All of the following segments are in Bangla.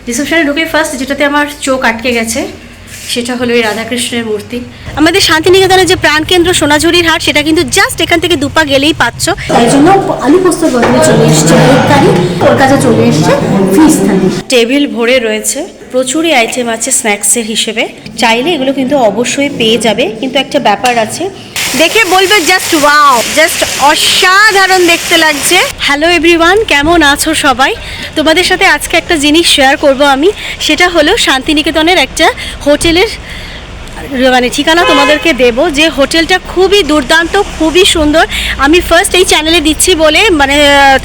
রিসেপশনে ঢুকে ফার্স্ট যেটাতে আমার চোখ আটকে গেছে সেটা হলো এই রাধাকৃষ্ণের মূর্তি। আমাদের শান্তিনিকেতনের যে প্রাণকেন্দ্র সোনাঝুরির হাট, সেটা কিন্তু জাস্ট এখান থেকে দুপা গেলেই পাচ্ছ। তাই জন্য আলু পোস্তর বদলে চলে এসছে কারি, ওর কাছে চলে এসছে ফিশ থালি। টেবিল ভরে রয়েছে, প্রচুরই আইটেম আছে স্ন্যাক্সের হিসেবে। চাইলে এগুলো কিন্তু অবশ্যই পেয়ে যাবে, কিন্তু একটা ব্যাপার আছে, দেখে বলবে জাস্ট ওয়াও, জাস্ট অসাধারণ দেখতে লাগছে। হ্যালো এভরিওয়ান, কেমন আছো সবাই? তোমাদের সাথে আজকে একটা জিনিস শেয়ার করব আমি, সেটা হলো শান্তিনিকেতনের একটা হোটেলের মানে ঠিকানা তোমাদেরকে দেব, যে হোটেলটা খুবই দুর্দান্ত, খুবই সুন্দর। আমি ফার্স্ট এই চ্যানেলে দিচ্ছি বলে, মানে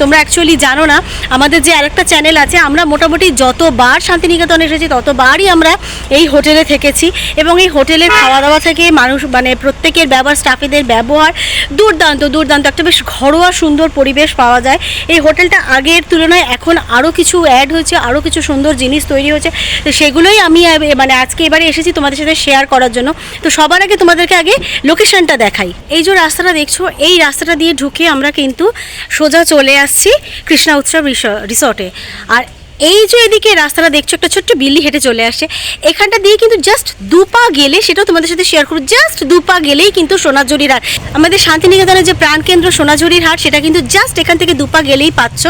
তোমরা অ্যাকচুয়ালি জানো না, আমাদের যে আরেকটা চ্যানেল আছে, আমরা মোটামুটি যতবার শান্তিনিকেতনে এসেছি ততবারই আমরা এই হোটেলে থেকেছি, এবং এই হোটেলের খাওয়া দাওয়া থেকে মানুষ মানে প্রত্যেকের ব্যবহার, স্টাফেদের ব্যবহার দুর্দান্ত দুর্দান্ত, একটা বেশ ঘরোয়া সুন্দর পরিবেশ পাওয়া যায়। এই হোটেলটা আগের তুলনায় এখন আরও কিছু অ্যাড হয়েছে, আরও কিছু সুন্দর জিনিস তৈরি হয়েছে, তো সেগুলোই আমি মানে আজকে এবারে এসেছি তোমাদের সাথে শেয়ার করার জন্য। তো সবার আগে তোমাদেরকে আগে লোকেশনটা দেখাই। এই যে রাস্তাটা দেখছো, এই রাস্তাটা দিয়ে ঢুকে আমরা কিন্তু সোজা চলে আসছি কৃষ্ণা উৎসব রিসর্টে। আর এই যে এদিকে রাস্তাটা দেখছো, একটা ছোট্ট বিল্লি হেঁটে চলে আসছে, এখানটা দিয়ে কিন্তু জাস্ট দুপা গেলে, সেটাও তোমাদের সাথে শেয়ার করবো, জাস্ট দুপা গেলেই কিন্তু সোনাঝুরির হাট। আমাদের শান্তিনিকেতনের যে প্রাণকেন্দ্র সোনাঝুরির হাট, সেটা কিন্তু জাস্ট এখান থেকে দুপা গেলেই পাচ্ছ।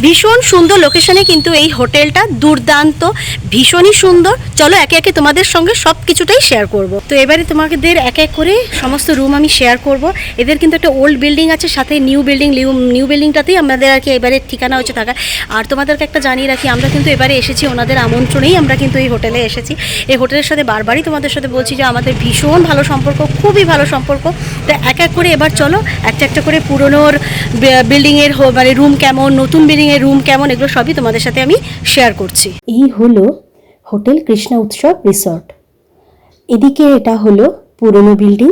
ভীষণ সুন্দর লোকেশনে কিন্তু এই হোটেলটা, দুর্দান্ত, ভীষণই সুন্দর। চলো একে একে তোমাদের সঙ্গে সব কিছুটাই শেয়ার করব। তো এবারে তোমাদের এক এক করে সমস্ত রুম আমি শেয়ার করব। এদের কিন্তু একটা ওল্ড বিল্ডিং আছে, সাথে নিউ বিল্ডিংটাতেই আমাদের আর কি এবারে ঠিকানা হচ্ছে থাকা। আর তোমাদেরকে একটা জানিয়ে রাখি, আমরা কিন্তু এবারে এসেছি ওনাদের আমন্ত্রণেই আমরা কিন্তু এই হোটেলে এসেছি। এই হোটেলের সাথে বারবারই তোমাদের সাথে বলছি যে আমাদের ভীষণ ভালো সম্পর্ক, খুবই ভালো সম্পর্ক। তো এক এক করে এবার চলো একটা একটা করে পুরনোর বিল্ডিংয়ের মানে রুম কেমন, নতুন বিল্ডিংয়ের রুম কেমন, এগুলো সবই তোমাদের সাথে আমি শেয়ার করছি। এই হলো হোটেল কৃষ্ণা উৎসব রিসর্ট। এদিকে এটা হলো পুরনো বিল্ডিং,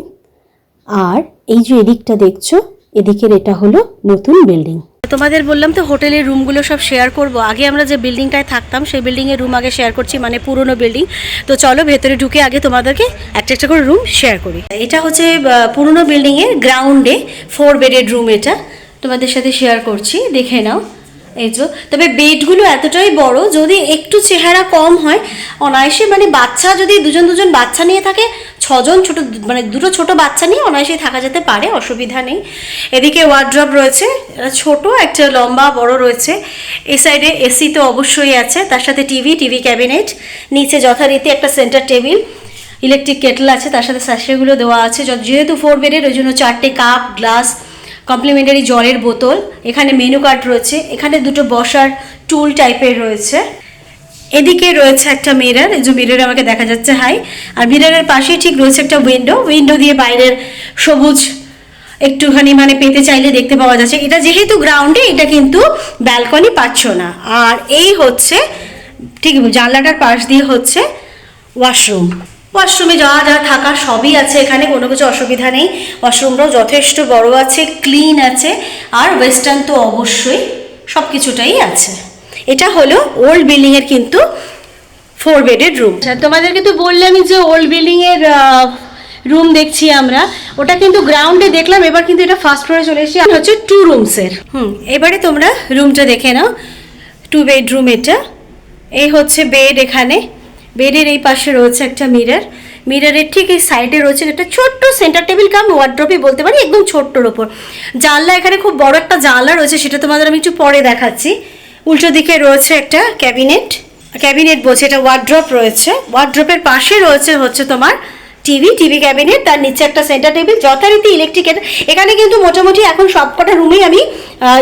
আর এই যে এদিকটা দেখছো, এদিকের এটা হলো নতুন বিল্ডিং। তোমাদের বললাম তো হোটেলের রুমগুলো সব শেয়ার করব। আগে আমরা যে বিল্ডিংটায় থাকতাম সেই বিল্ডিংয়ের রুম আগে শেয়ার করছি, মানে পুরনো বিল্ডিং। তো চলো ভেতরে ঢুকে আগে তোমাদেরকে একটা একটা করে রুম শেয়ার করি। এটা হচ্ছে পুরনো বিল্ডিংয়ের গ্রাউন্ডে 4 বেডের রুম, এটা তোমাদের সাথে শেয়ার করছি, দেখে নাও। এই যে, তবে বেডগুলো এতটাই বড়, যদি একটু চেহারা কম হয় অনায়াসে, মানে বাচ্চা যদি দুজন বাচ্চা নিয়ে থাকে, 6 জন ছোট, মানে দুটো ছোট বাচ্চা নিয়ে অনায়াসেই থাকা যেতে পারে, অসুবিধা নেই। এদিকে ওয়ার্ড্রপ রয়েছে, ছোট একটা লম্বা বড় রয়েছে। এই সাইডে এসি তো অবশ্যই আছে, তার সাথে টিভি ক্যাবিনেট, নিচে যথারীতি একটা সেন্টার টেবিল, ইলেকট্রিক কেটল আছে, তার সাথে স্যাশেগুলো দেওয়া আছে। যেহেতু 4 বেডের, ওই জন্য 4টে কাপ, গ্লাস, কমপ্লিমেন্টারি জলের বোতল, এখানে মেনু কার্ড রয়েছে, এখানে দুটো বসার টুল টাইপের রয়েছে। এদিকে রয়েছে একটা মিরর, এই যে মিররে আমাকে দেখা যাচ্ছে হাই। আর মিররের পাশেই ঠিক রয়েছে একটা উইন্ডো দিয়ে বাইরের সবুজ একটুখানি মানে পেতে চাইলে দেখতে পাওয়া যাচ্ছে। এটা যেহেতু গ্রাউন্ডে, এটা কিন্তু ব্যালকনি পাচ্ছ না। আর এই হচ্ছে ঠিক জানলাটার পাশ দিয়ে হচ্ছে ওয়াশরুমে যা যা থাকার সবই আছে এখানে, কোনো কিছু অসুবিধা নেই। ওয়াশরুমটাও যথেষ্ট বড় আছে, ক্লিন আছে, আর ওয়েস্টার্ন তো অবশ্যই সব কিছুটাই আছে। এটা হলো ওল্ড বিল্ডিংয়ের কিন্তু 4 বেডের রুম। তোমাদেরকে তো বললামই যে ওল্ড বিল্ডিংয়ের রুম দেখছি আমরা, ওটা কিন্তু গ্রাউন্ডে দেখলাম, এবার কিন্তু এটা ফার্স্ট ফ্লোরে চলে এসেছি, হচ্ছে 2 রুমসের। এবারে তোমরা রুমটা দেখে নাও। 2 বেডরুম এটা। এই হচ্ছে বেড, এখানে বেডের এই পাশে রয়েছে একটা মিররের ঠিক এই সাইডে রয়েছে একটা ছোট্ট সেন্টার টেবিল কাম ওয়ার্ড্রপই বলতে পারি, একদম ছোট্টর ওপর। জানলা, এখানে খুব বড় একটা জানলা রয়েছে, সেটা তোমাদের আমি একটু পরে দেখাচ্ছি। উল্টো দিকে রয়েছে একটা ক্যাবিনেট বলছে, এটা ওয়ার্ড্রপ রয়েছে। ওয়ার্ড্রপের পাশে রয়েছে হচ্ছে তোমার টিভি ক্যাবিনেট, তার নিচে একটা সেন্টার টেবিল, যথারীতি ইলেকট্রিক কেটল। এখানে কিন্তু মোটামুটি এখন সবকটা রুমেই আমি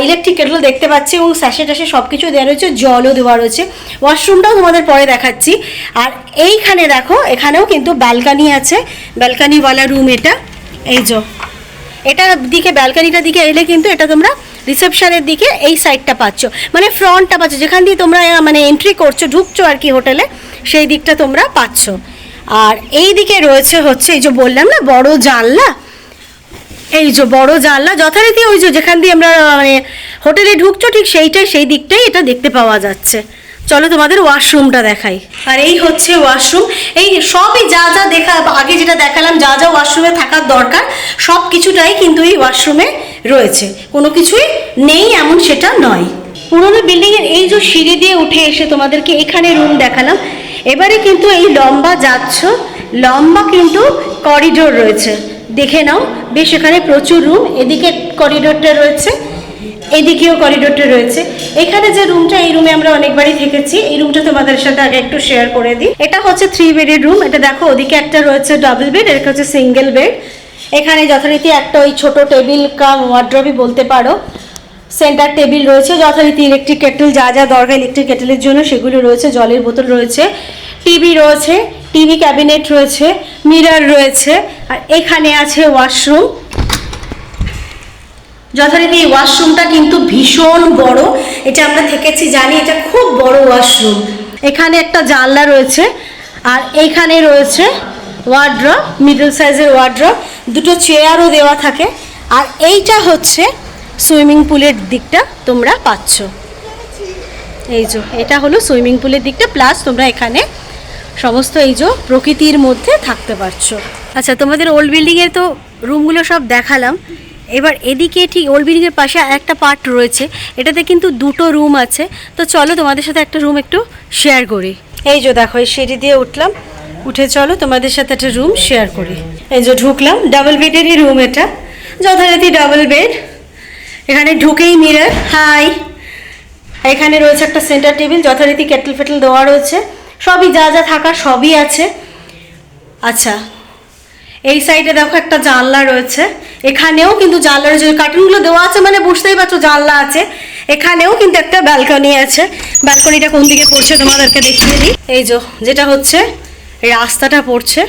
ইলেকট্রিক কেটল দেখতে পাচ্ছি, এবং স্যাশে সব কিছু দেওয়া রয়েছে, জলও দেওয়া রয়েছে। ওয়াশরুমটাও তোমাদের পরে দেখাচ্ছি। আর এইখানে দেখো, এখানেও কিন্তু ব্যালকানি আছে, ব্যালকানিওয়ালা রুম এটা। এই যে এটা দিকে, ব্যালকানিটার দিকে এলে কিন্তু এটা তোমরা রিসেপশনের দিকে এই সাইডটা পাচ্ছ, মানে ফ্রন্টটা পাচ্ছ, যেখান দিয়ে তোমরা মানে এন্ট্রি করছো, ঢুকছো আর কি হোটেলে, সেই দিকটা তোমরা পাচ্ছ। আর এই দিকে রয়েছে হচ্ছে এই যে বললাম না বড় জানলা, এই যে বড় জানলা, যথারীতি ওই যে যেখান দিয়ে আমরা মানে হোটেলে ঢুকছো ঠিক সেই দিকটাই এটা দেখতে পাওয়া যাচ্ছে। চলো তোমাদের ওয়াশরুমটা দেখাই। আর এই হচ্ছে ওয়াশরুম। এই সবই যা যা আগে যেটা দেখালাম, যা যা ওয়াশরুমে থাকার দরকার সব কিছুটাই কিন্তু এই ওয়াশরুমে রয়েছে, কোনো কিছুই নেই এমন সেটা নয়। পুরোনো বিল্ডিং এর এই যে সিঁড়ি দিয়ে উঠে এসে তোমাদেরকে এখানে রুম দেখালাম। এবারে কিন্তু এই লম্বা যাচ্ছ, লম্বা কিন্তু করিডোর রয়েছে, দেখে নাও বেশ, এখানে প্রচুর রুম। এদিকে করিডোরটা রয়েছে, এদিকেও করিডোরটা রয়েছে। এখানে যে রুমটা, এই রুমে আমরা অনেকবারই থেকেছি। এই রুমটা তোমাদের সাথে আগে একটু শেয়ার করে দিই। এটা হচ্ছে 3 বেডের রুম। এটা দেখো, ওদিকে একটা রয়েছে ডাবল বেড, এটা হচ্ছে সিঙ্গেল বেড। এখানে যথারীতি একটা ওই ছোট টেবিল কাম ওয়ার্ড্রবই বলতে পারো, সেন্টার টেবিল রয়েছে, যথারীতি ইলেকট্রিক কেটল, যা যা দরকার ইলেকট্রিক কেটলের জন্য সেগুলো রয়েছে, জলের বোতল রয়েছে, টিভি রয়েছে, টিভি ক্যাবিনেট রয়েছে, মিরর রয়েছে। আর এখানে আছে ওয়াশরুম। যথারীতি এই ওয়াশরুমটা কিন্তু ভীষণ বড়, এটা আমরা থেকেছি জানি, এটা খুব বড় ওয়াশরুম। এখানে একটা জানলা রয়েছে, আর এইখানে রয়েছে ওয়ার্ড্রপ, মিডল সাইজের ওয়ার্ড্রপ, দুটো চেয়ারও দেওয়া থাকে। আর এইটা হচ্ছে সুইমিং পুলের দিকটা তোমরা পাচ্ছ। এই যে এটা হলো সুইমিং পুলের দিকটা, প্লাস তোমরা এখানে সমস্ত এই যে প্রকৃতির মধ্যে থাকতে পারছো। আচ্ছা, তোমাদের ওল্ড বিল্ডিংয়ের তো রুমগুলো সব দেখালাম। এবার এদিকে ঠিক ওল্ড বিল্ডিংয়ের পাশে একটা পার্ট রয়েছে, এটাতে কিন্তু 2টো রুম আছে। তো চলো তোমাদের সাথে একটা রুম একটু শেয়ার করি। এই যে দেখো, এই সিঁড়ি দিয়ে উঠলাম, উঠে চলো তোমাদের সাথে একটা রুম শেয়ার করি। এই যে ঢুকলাম, ডাবল বেডেরই রুম এটা, যথারীতি ডাবল বেড। এখানে ঢুকেই মিরর, হাই। এখানে রয়েছে একটা সেন্টার টেবিল, যথারীতি কেটল ফেটল দেওয়া রয়েছে, সবই যা যা থাকার সবই আছে। আচ্ছা, এই সাইডে দেখো একটা জানলা রয়েছে, এখানেও কিন্তু জানলার যে কার্টুনগুলো দেওয়া আছে মানে বুঝতেই পারছো জানলা আছে। এখানেও কিন্তু একটা ব্যালকনি আছে। ব্যালকনিটা কোন দিকে পড়ছে তোমাদেরকে দেখিয়ে দিই। এই যে যেটা হচ্ছে রাস্তাটা পড়ছে,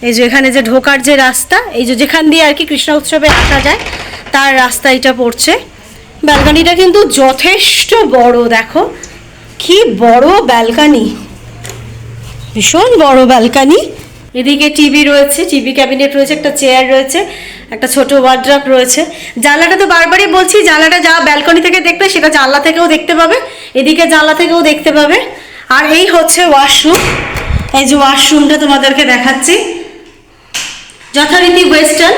এই যে এখানে যে ঢোকার যে রাস্তা, এই যে যেখান দিয়ে আর কি কৃষ্ণ উৎসবে আসা যায় তার রাস্তা এটা পড়ছে। ব্যালকনিটা কিন্তু যথেষ্ট বড়, দেখো কি বড় ব্যালকনি, ভীষণ বড় ব্যালকনি। এদিকে টিভি রয়েছে, টিভি ক্যাবিনেট রয়েছে, একটা চেয়ার রয়েছে, একটা ছোট ওয়ার্ড্রপ রয়েছে। জানলাটা তো বারবারই বলছি, জানলাটা যা ব্যালকনি থেকে দেখবে সেটা জানলা থেকেও দেখতে পাবে, এদিকে জানলা থেকেও দেখতে পাবে। আর এই হচ্ছে ওয়াশরুম। এই যে ওয়াশরুমটা তোমাদেরকে দেখাচ্ছি, যথারীতি ওয়েস্টার্ন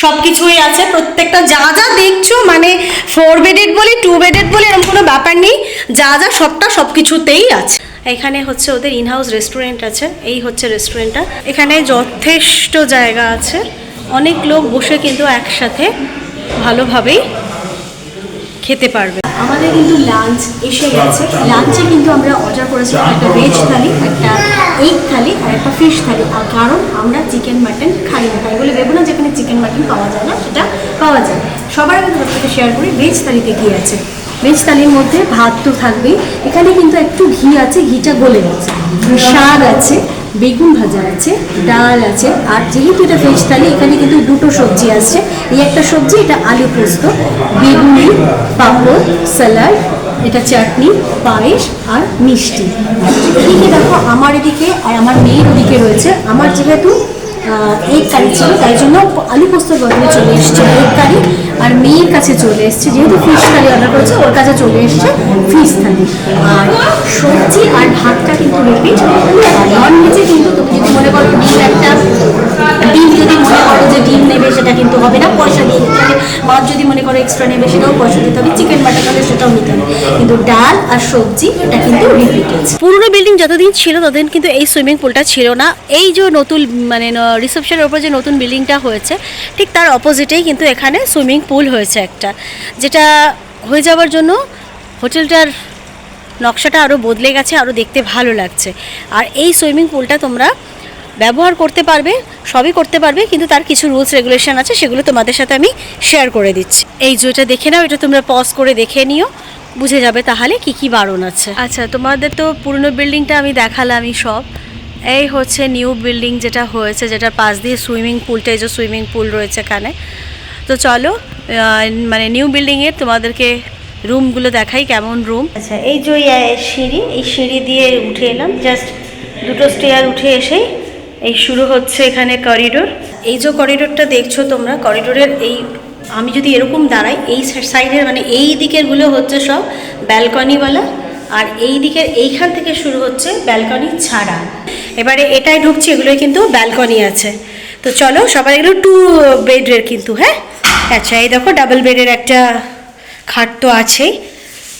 সব কিছুই আছে। প্রত্যেকটা যা যা দেখছো মানে 4 বেডেড বলি 2 বেডেড বলি এরকম কোনো ব্যাপার নেই, যা যা সবটা সব কিছুতেই আছে। এখানে হচ্ছে ওদের ইনহাউস রেস্টুরেন্ট আছে, এই হচ্ছে রেস্টুরেন্টটা। এখানে যথেষ্ট জায়গা আছে, অনেক লোক বসে কিন্তু একসাথে ভালোভাবেই খেতে পারবে। আমাদের কিন্তু লাঞ্চ এসে গেছে। লাঞ্চে কিন্তু আমরা অর্ডার করেছি একটা ভেজ থালি, একটা এগ থালি আর একটা ফিশ থালি। আর কারণ আমরা চিকেন মাটন খাই না, তাই বলে ভেবো না যেখানে চিকেন মাটন পাওয়া যায় না, সেটা পাওয়া যায়। সবার আগে তোমার সাথে শেয়ার করি ভেজ থালিতে কী আছে। ভেজ থালির মধ্যে ভাত তো থাকবেই, এখানে কিন্তু একটু ঘি আছে, ঘিটা গলে গেছে, শাক আছে, বেগুন ভাজা আছে, ডাল আছে। আর যেহেতু এটা ভেজ থালি এখানে কিন্তু 2টো সবজি আসছে। এই একটা সবজি, এটা আলু পোস্ত, বেগুনি, পাঁপড়, স্যালাড, এটা চাটনি, পায়েস আর মিষ্টি। এদিকে দেখো আমার এদিকে আর আমার মেয়ের ওদিকে রয়েছে। আমার যেহেতু এগ কারি ছিল তাই জন্য আলু পোস্তর বদলে চলে এসছে এগ কারি, আর মেয়ের কাছে চলে এসছে যেহেতু ফিশ থালি অর্ডার করেছে, ওর কাছে চলে এসছে ফিশ থালি। আর সবজি আর ভাতটা কিন্তু রিপিট। নন ভেজে কিন্তু তুমি যদি মনে করো ডিম যদি মনে করো যে ডিম নেবে সেটা কিন্তু হবে না, পয়সা দিয়ে দিতে হবে। মাছ যদি মনে করো এক্সট্রা নেবে সেটাও পয়সা দিতে হবে, চিকেন মাটন হলে সেটাও নিতে হবে, কিন্তু ডাল আর সবজি এটা কিন্তু রিপিট আছে। পুরনো বিল্ডিং যতদিন ছিল ততদিন কিন্তু এই সুইমিং পুলটা ছিল না। এই যে নতুন মানে রিসেপশনের ওপর যে নতুন বিল্ডিংটা হয়েছে ঠিক তার অপোজিটেই কিন্তু এখানে সুইমিং পুল হয়েছে একটা, যেটা হয়ে যাওয়ার জন্য হোটেলটার নকশাটা আরও বদলে গেছে, আরও দেখতে ভালো লাগছে। আর এই সুইমিং পুলটা তোমরা ব্যবহার করতে পারবে, সবই করতে পারবে, কিন্তু তার কিছু রুলস রেগুলেশন আছে, সেগুলো তোমাদের সাথে আমি শেয়ার করে দিচ্ছি। এই যেটা দেখে নাও, এটা তোমরা পজ করে দেখে নিও, বুঝে যাবে তাহলে কি কি বারণ আছে। আচ্ছা, তোমাদের তো পুরনো বিল্ডিংটা আমি দেখালামই সব। এই হচ্ছে নিউ বিল্ডিং যেটা হয়েছে, যেটার পাশ দিয়ে সুইমিং পুলটা, এই যে সুইমিং পুল রয়েছে এখানে। তো চলো মানে নিউ বিল্ডিংয়ের তোমাদেরকে রুমগুলো দেখাই কেমন রুম। আচ্ছা, এই যে সিঁড়ি, এই সিঁড়ি দিয়ে উঠে এলাম, জাস্ট 2টো স্টেয়ার উঠে এসেই এই শুরু হচ্ছে এখানে করিডোর। এই যে করিডোরটা দেখছো তোমরা, করিডোরের এই আমি যদি এরকম দাঁড়াই, এই সাইডের মানে এই দিকেরগুলো হচ্ছে সব ব্যালকনিওয়ালা, আর এই দিকের এইখান থেকে শুরু হচ্ছে ব্যালকনি ছাড়া। এবারে এটাই ঢুকছি, এগুলোই কিন্তু ব্যালকনি আছে। তো চলো সবাই, এগুলো 2 বেডের কিন্তু, হ্যাঁ। আচ্ছা, এই দেখো ডাবল বেডের একটা খাট তো আছেই,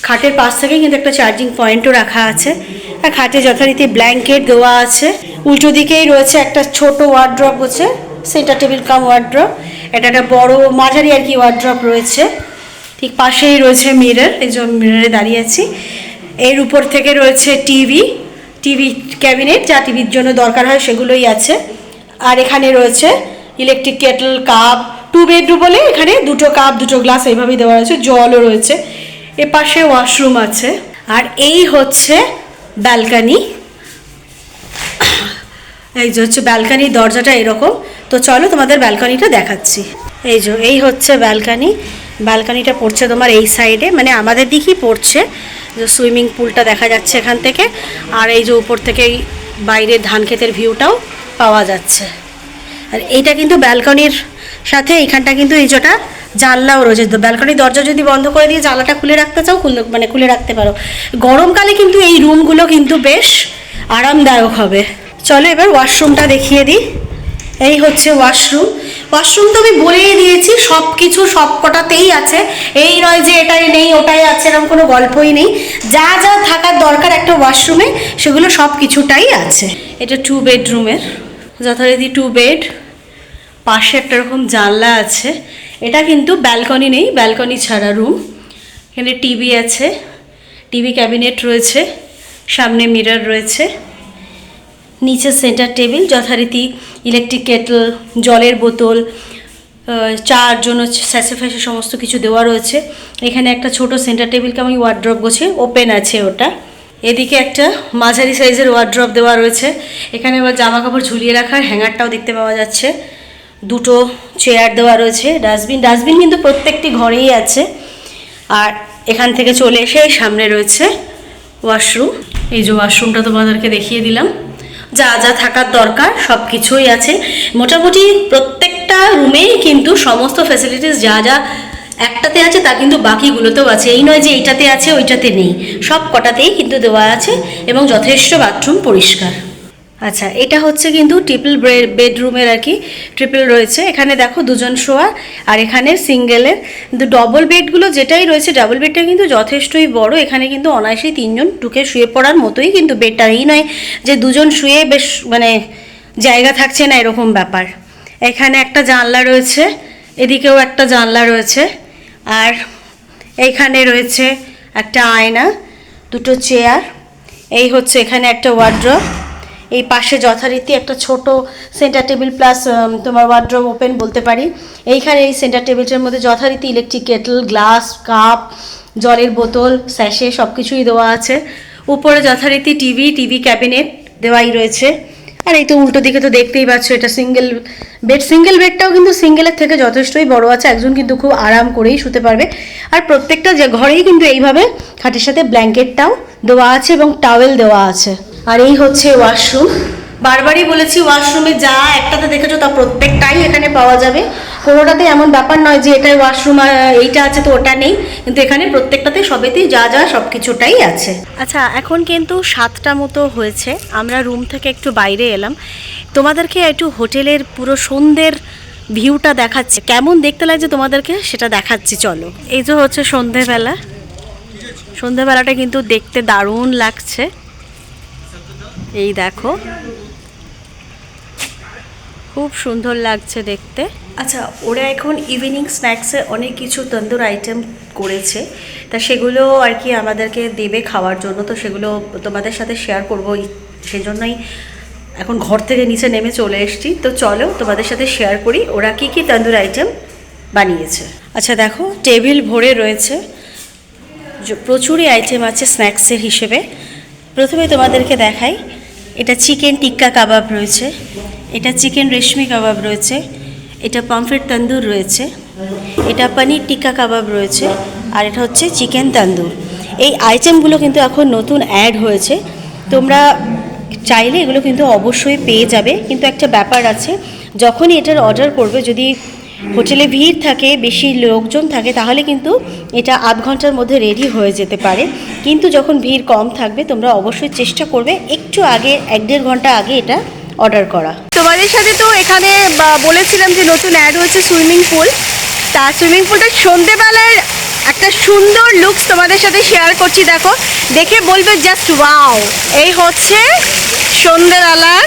খাটের পাশ থেকে কিন্তু একটা চার্জিং পয়েন্টও রাখা আছে, আর খাটে যথারীতি ব্ল্যাঙ্কেট দেওয়া আছে। উল্টো দিকেই রয়েছে একটা ছোট ওয়ার্ড্রপ, হচ্ছে সেন্টার টেবিল কাম ওয়ার্ড্রপ। এটা একটা বড় মাঝারি আর কি ওয়ার্ড্রপ রয়েছে। ঠিক পাশেই রয়েছে মিরর, এই যে মিররে দাঁড়িয়ে আছি। এর উপর থেকে রয়েছে টিভি ক্যাবিনেট, যা টিভির জন্য দরকার হয় সেগুলোই আছে। আর এখানে রয়েছে ইলেকট্রিক কেটল, কাপ। 2 বেডরুম বলে এখানে 2টো কাপ 2টো গ্লাস এইভাবেই দেওয়া রয়েছে, জলও রয়েছে। এ পাশে ওয়াশরুম আছে। আর এই হচ্ছে ব্যালকানি। এই যে হচ্ছে ব্যালকানির দরজাটা এরকম। তো চলো তোমাদের ব্যালকানিটা দেখাচ্ছি। এই হচ্ছে ব্যালকানিটা পড়ছে তোমার এই সাইডে, মানে আমাদের দিকেই পড়ছে। যে সুইমিং পুলটা দেখা যাচ্ছে এখান থেকে, আর এই যে উপর থেকে বাইরের ধান ক্ষেতের ভিউটাও পাওয়া যাচ্ছে। আর এইটা কিন্তু ব্যালকনির সাথে এইখানটা কিন্তু এই যেটা জানলাও রয়েছে। তো ব্যালকনির দরজা যদি বন্ধ করে দিয়ে জানলাটা খুলে রাখতে চাও, খুলে রাখতে পারো। গরমকালে কিন্তু এই রুমগুলো কিন্তু বেশ আরামদায়ক হবে। চলো এবার ওয়াশরুমটা দেখিয়ে দিই। এই হচ্ছে ওয়াশরুম তো আমি বলেই দিয়েছি, সব কিছু সব কটাতেই আছে। এই নয় যে এটাই নেই ওটাই আছে, এরকম কোনো গল্পই নেই। যা যা থাকার দরকার একটা ওয়াশরুমে সেগুলো সব কিছুটাই আছে। এটা 2 বেডরুমের, যথারীতি 2 বেড। পাশে একটা রকম জানলা আছে। এটা কিন্তু ব্যালকনি নেই, ব্যালকনি ছাড়া রুম। এখানে টিভি আছে, টিভি ক্যাবিনেট রয়েছে, সামনে মিরর রয়েছে, নিচে সেন্টার টেবিল, যথারীতি ইলেকট্রিক কেটল, জলের বোতল, চার জন্য স্যাসে ফ্যাসে সমস্ত কিছু দেওয়া রয়েছে। এখানে একটা ছোট সেন্টার টেবিলকে আমি ওয়ার্ড্রপ গোছে ওপেন আছে ওটা। এদিকে একটা মাঝারি সাইজের ওয়ার্ড্রপ দেওয়া রয়েছে। এখানে আবার জামা কাপড় ঝুলিয়ে রাখার হ্যাঙ্গারটাও দেখতে পাওয়া যাচ্ছে। 2টো চেয়ার দেওয়া রয়েছে। ডাস্টবিন কিন্তু প্রত্যেকটি ঘরেই আছে। আর এখান থেকে চলে এসে সামনে রয়েছে ওয়াশরুম। এই যে ওয়াশরুমটা তোমাদেরকে দেখিয়ে দিলাম। যা যা থাকার দরকার সব কিছুই আছে। মোটামুটি প্রত্যেকটা রুমেই কিন্তু সমস্ত ফ্যাসিলিটিস যা যা একটাতে আছে তা কিন্তু বাকিগুলোতেও আছে। এই নয় যে এইটাতে আছে ওইটাতে নেই, সব কটাতেই কিন্তু দেওয়া আছে এবং যথেষ্ট বাথরুম পরিষ্কার। আচ্ছা, এটা হচ্ছে কিন্তু ট্রিপল বেডরুমের আর কি, ট্রিপল রয়েছে। এখানে দেখো 2 জন শোয়া, আর এখানে সিঙ্গেলের। কিন্তু ডবল বেডগুলো যেটাই রয়েছে, ডাবল বেডটা কিন্তু যথেষ্টই বড়। এখানে কিন্তু অনায়াসেই 3 জন ঢুকে শুয়ে পড়ার মতোই কিন্তু বেডটা। এই নয় যে 2 জন শুয়ে বেশ মানে জায়গা থাকছে না এরকম ব্যাপার। এখানে একটা জানলা রয়েছে, এদিকেও একটা জানলা রয়েছে, আর এইখানে রয়েছে একটা আয়না, 2টো চেয়ার। এই হচ্ছে এখানে একটা ওয়ার্ড্রপ। এই পাশে যথারীতি একটা ছোট সেন্টার টেবিল প্লাস তোমার ওয়ার্ড্রপ ওপেন বলতে পারি। এইখানে এই সেন্টার টেবিলটার মধ্যে যথারীতি ইলেকট্রিক কেটল, গ্লাস, কাপ, জলের বোতল, স্যাশে সব কিছুই দেওয়া আছে। উপরে যথারীতি টিভি ক্যাবিনেট দেওয়াই রয়েছে। আর এই তো উল্টো দিকে তো দেখতেই পাচ্ছ, এটা সিঙ্গেল বেডটাও কিন্তু সিঙ্গেলের থেকে যথেষ্টই বড় আছে। একজন কিন্তু খুব আরাম করেই শুতে পারবে। আর প্রত্যেকটা যে ঘরেই কিন্তু এইভাবে খাটের সাথে ব্ল্যাঙ্কেটটাও দেওয়া আছে এবং টাওয়েল দেওয়া আছে। আর এই হচ্ছে ওয়াশরুম। বারবারই বলেছি, ওয়াশরুমে যা একটাতে দেখেছো তা প্রত্যেকটাই এখানে পাওয়া যাবে। কোনোটাতে এমন ব্যাপার নয় যে এটাই ওয়াশরুম আর এইটা আছে তো ওটা নেই, কিন্তু এখানে প্রত্যেকটাতে সবেতেই যা যা সব কিছুটাই আছে। আচ্ছা, এখন কিন্তু 7টা মতো হয়েছে। আমরা রুম থেকে একটু বাইরে এলাম, তোমাদেরকে একটু হোটেলের পুরো সন্ধ্যের ভিউটা দেখাচ্ছি। কেমন দেখতে লাগছে তোমাদেরকে সেটা দেখাচ্ছি, চলো। এই যে হচ্ছে সন্ধ্যেবেলাটা কিন্তু দেখতে দারুণ লাগছে। এই দেখো, খুব সুন্দর লাগছে দেখতে। আচ্ছা, ওরা এখন ইভিনিং স্ন্যাক্সে অনেক কিছু তন্দুর আইটেম করেছে, তা সেগুলো আর কি আমাদেরকে দেবে খাওয়ার জন্য। তো সেগুলো তোমাদের সাথে শেয়ার করবো, সেজন্যই এখন ঘর থেকে নিচে নেমে চলে এসেছি। তো চলো তোমাদের সাথে শেয়ার করি ওরা কি কি তন্দুর আইটেম বানিয়েছে। আচ্ছা দেখো, টেবিল ভরে রয়েছে, প্রচুরই আইটেম আছে স্ন্যাক্সের হিসেবে। প্রথমে তোমাদেরকে দেখাই, এটা চিকেন টিক্কা কাবাব রয়েছে, এটা চিকেন রেশমি কাবাব রয়েছে, এটা পমফ্রেট তন্দুর রয়েছে, এটা পনির টিক্কা কাবাব রয়েছে, আর এটা হচ্ছে চিকেন তন্দুর। এই আইটেমগুলো কিন্তু এখন নতুন অ্যাড হয়েছে। তোমরা চাইলে এগুলো কিন্তু অবশ্যই পেয়ে যাবে, কিন্তু একটা ব্যাপার আছে, যখনই এটার অর্ডার করবে, যদি হোটেলে ভিড় থাকে, বেশি লোকজন থাকে, তাহলে কিন্তু এটা আধ ঘন্টার মধ্যে রেডি হয়ে যেতে পারে। কিন্তু যখন ভিড় কম থাকবে, তোমরা অবশ্যই চেষ্টা করবে একটু আগে, 1-1.5 ঘন্টা আগে এটা অর্ডার করা। তোমাদের সাথে তো এখানে বলেছিলাম যে নতুন অ্যাড হয়েছে সুইমিং পুল। তা সুইমিং পুলটা সন্ধেবেলার একটা সুন্দর লুকস তোমাদের সাথে শেয়ার করছি, দেখো, দেখে বলবে জাস্ট ওয়াও। এই হচ্ছে সন্ধ্যেবেলার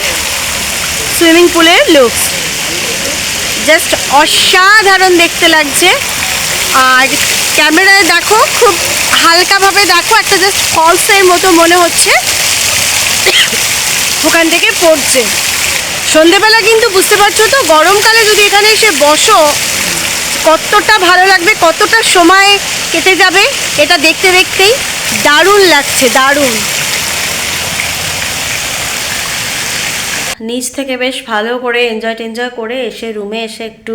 সুইমিং পুলের লুকস, জাস্ট অসাধারণ দেখতে লাগছে। আর ক্যামেরায় দেখো খুব হালকাভাবে দেখো একটা জাস্ট ফলসের মতো মনে হচ্ছে ওখান থেকে পড়ছে। সন্ধেবেলা কিন্তু বুঝতে পারছো তো, গরমকালে যদি এখানে এসে বসো কতটা ভালো লাগবে, কতটা সময় কেটে যাবে এটা দেখতে দেখতেই। দারুণ লাগছে, দারুণ। নিচ থেকে বেশ ভালো করে এনজয় করে এসে রুমে এসে একটু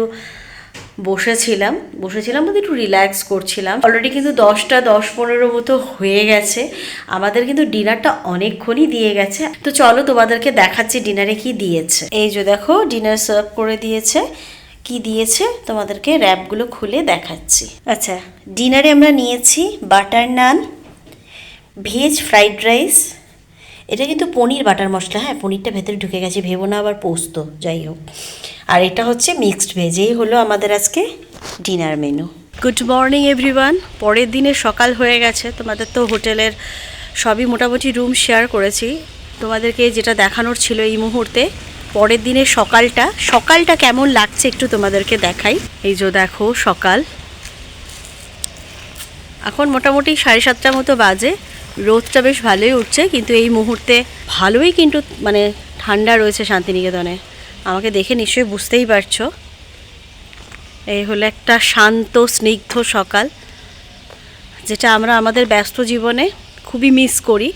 বসেছিলাম বলতে একটু রিল্যাক্স করছিলাম। অলরেডি কিন্তু 10:15 মতো হয়ে গেছে। আমাদের কিন্তু ডিনারটা অনেকক্ষণই দিয়ে গেছে। তো চলো তোমাদেরকে দেখাচ্ছি ডিনারে কি দিয়েছে। এই যে দেখো ডিনার সার্ভ করে দিয়েছে। কি দিয়েছে তোমাদেরকে র্যাপগুলো খুলে দেখাচ্ছি। আচ্ছা, ডিনারে আমরা নিয়েছি বাটার নান, ভেজ ফ্রাইড রাইস। এটা কিন্তু পনির বাটার মশলা, হ্যাঁ পনিরটা ভেতরে ঢুকে গেছে, ভেবো না আবার পোস্ত, যাই হোক। আর এটা হচ্ছে মিক্সড ভেজ। এই হলো আমাদের আজকে dinner menu. Good morning everyone. পরের দিনের সকাল হয়ে গেছে। তোমাদের তো হোটেলের সবই মোটামুটি রুম শেয়ার করেছি। তোমাদেরকে যেটা দেখানোর ছিল এই মুহূর্তে পরের দিনের সকালটা কেমন লাগছে একটু তোমাদেরকে দেখাই। এই যে দেখো সকাল এখন মোটামুটি 7:30 মতো বাজে। রোদটা বেশ ভালোই উঠছে, কিন্তু এই মুহূর্তে ভালোই কিন্তু মানে ঠান্ডা রয়েছে শান্তিনিকেতনে। আমাকে দেখে নিশ্চয়ই বুঝতেই পারছো। এই হলো একটা শান্ত স্নিগ্ধ সকাল, যেটা আমরা আমাদের ব্যস্ত জীবনে খুবই মিস করি।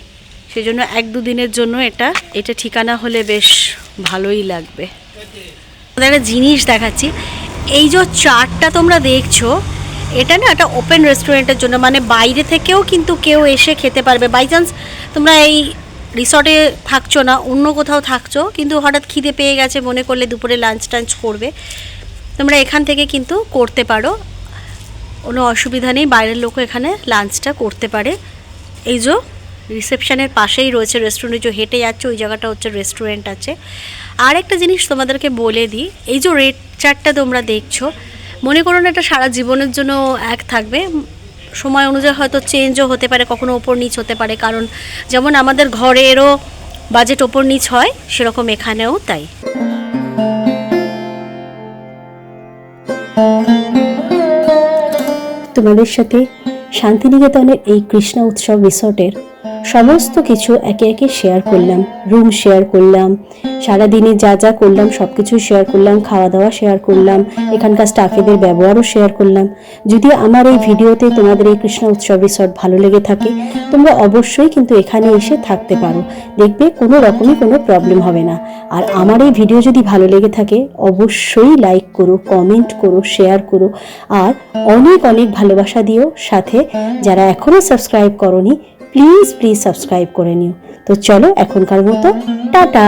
সেজন্য 1-2 দিনের জন্য এটা ঠিকানা হলে বেশ ভালোই লাগবে। একটা জিনিস দেখাচ্ছি, এই যে চার্টটা তোমরা দেখছো, এটা না একটা ওপেন রেস্টুরেন্টের জন্য, মানে বাইরে থেকেও কিন্তু কেউ এসে খেতে পারবে। বাই চান্স তোমরা এই রিসর্টে থাকছো না, অন্য কোথাও থাকছো, কিন্তু হঠাৎ খিদে পেয়ে গেছে মনে করলে দুপুরে লাঞ্চ টাঞ্চ করবে, তোমরা এখান থেকে কিন্তু করতে পারো, কোনো অসুবিধা নেই। বাইরের লোকও এখানে লাঞ্চটা করতে পারে। এই যে রিসেপশনের পাশেই রয়েছে রেস্টুরেন্ট, যে হেঁটে যাচ্ছে ওই জায়গাটা হচ্ছে রেস্টুরেন্ট আছে। আর একটা জিনিস তোমাদেরকে বলে দিই, এই যে রেট চার্টটা তোমরা দেখছো, মনে করো না এটা সারা জীবনের জন্য এক থাকবে, সময় অনুযায়ী হয়তো চেঞ্জও হতে পারে, কখনো ওপর নিচ হতে পারে। কারণ যেমন আমাদের ঘরেরও বাজেট ওপর নিচ হয়, সেরকম এখানেও তাই। তোমাদের সাথে শান্তিনিকেতনের এই কৃষ্ণা উৎসব রিসর্টের সমস্ত কিছু একে একে শেয়ার করলাম। রুম শেয়ার করলাম, সারাদিনে যা যা করলাম সব কিছু শেয়ার করলাম, খাওয়া দাওয়া শেয়ার করলাম, এখানকার স্টাফেদের ব্যবহারও শেয়ার করলাম। যদি আমার এই ভিডিওতে তোমাদের এই কৃষ্ণা উৎসব রিসর্ট ভালো লেগে থাকে, তোমরা অবশ্যই কিন্তু এখানে এসে থাকতে পারো। দেখবে কোনো রকমই কোনো প্রবলেম হবে না। আর আমার এই ভিডিও যদি ভালো লেগে থাকে অবশ্যই লাইক করো, কমেন্ট করো, শেয়ার করো, আর অনেক অনেক ভালোবাসা দিও। সাথে যারা এখনও সাবস্ক্রাইব করোনি প্লিজ সাবস্ক্রাইব করে নিও। তো চলো এখনকার মতো টাটা।